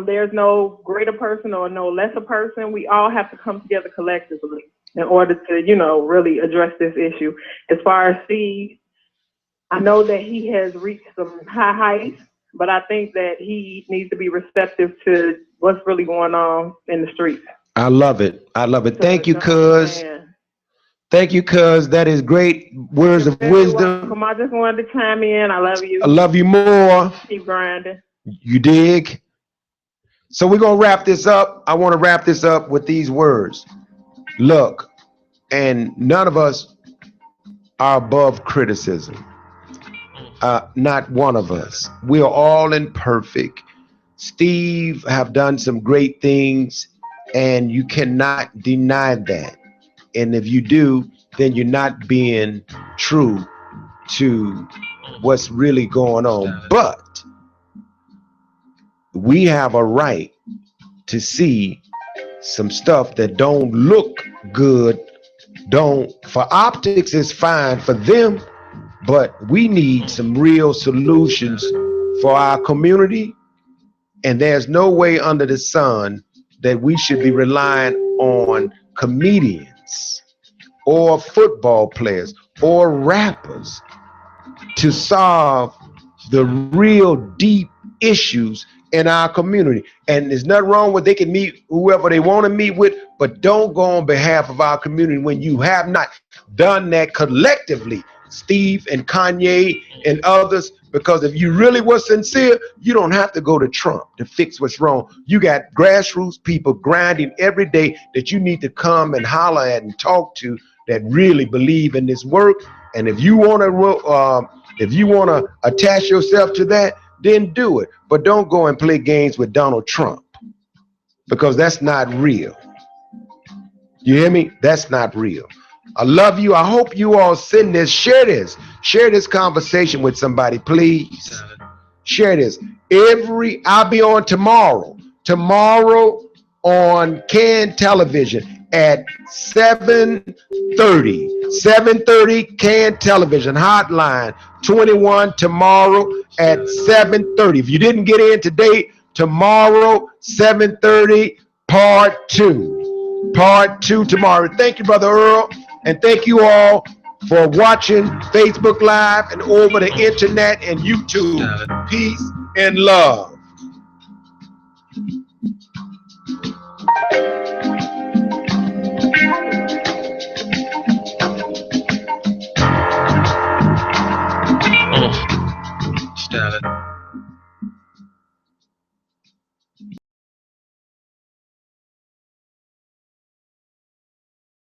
There's no greater person or no lesser person. We all have to come together collectively in order to, really address this issue. As far as Steve, I know that he has reached some high heights, but I think that he needs to be receptive to what's really going on in the streets. I love it. Thank you, cuz. Thank you, cuz. That is great words of wisdom. I just wanted to chime in. I love you. I love you more. Keep grinding. You dig? So we're going to wrap this up. I want to wrap this up with these words. Look, and none of us are above criticism. Not one of us. We are all imperfect. Steve have done some great things, and you cannot deny that. And if you do, then you're not being true to what's really going on. But we have a right to see some stuff that don't look good. For optics is fine for them, but we need some real solutions for our community. And there's no way under the sun that we should be relying on comedians or football players or rappers to solve the real deep issues in our community. And there's nothing wrong with they can meet whoever they want to meet with, but don't go on behalf of our community when you have not done that collectively. Steve and Kanye and others, because if you really were sincere, you don't have to go to Trump to fix what's wrong. You got grassroots people grinding every day that you need to come and holler at and talk to that really believe in this work. And if you want to attach yourself to that, then do it. But don't go and play games with Donald Trump, because that's not real. You hear me? That's not real. I love you. I hope you all send this. Share this conversation with somebody, please. Share this. I'll be on tomorrow on CAN Television at 7:30 CAN Television hotline 21 tomorrow at 7:30. If you didn't get in today, tomorrow 7:30 part 2 tomorrow. Thank you, Brother Earl, and thank you all for watching Facebook Live and over the internet and YouTube. Peace and love.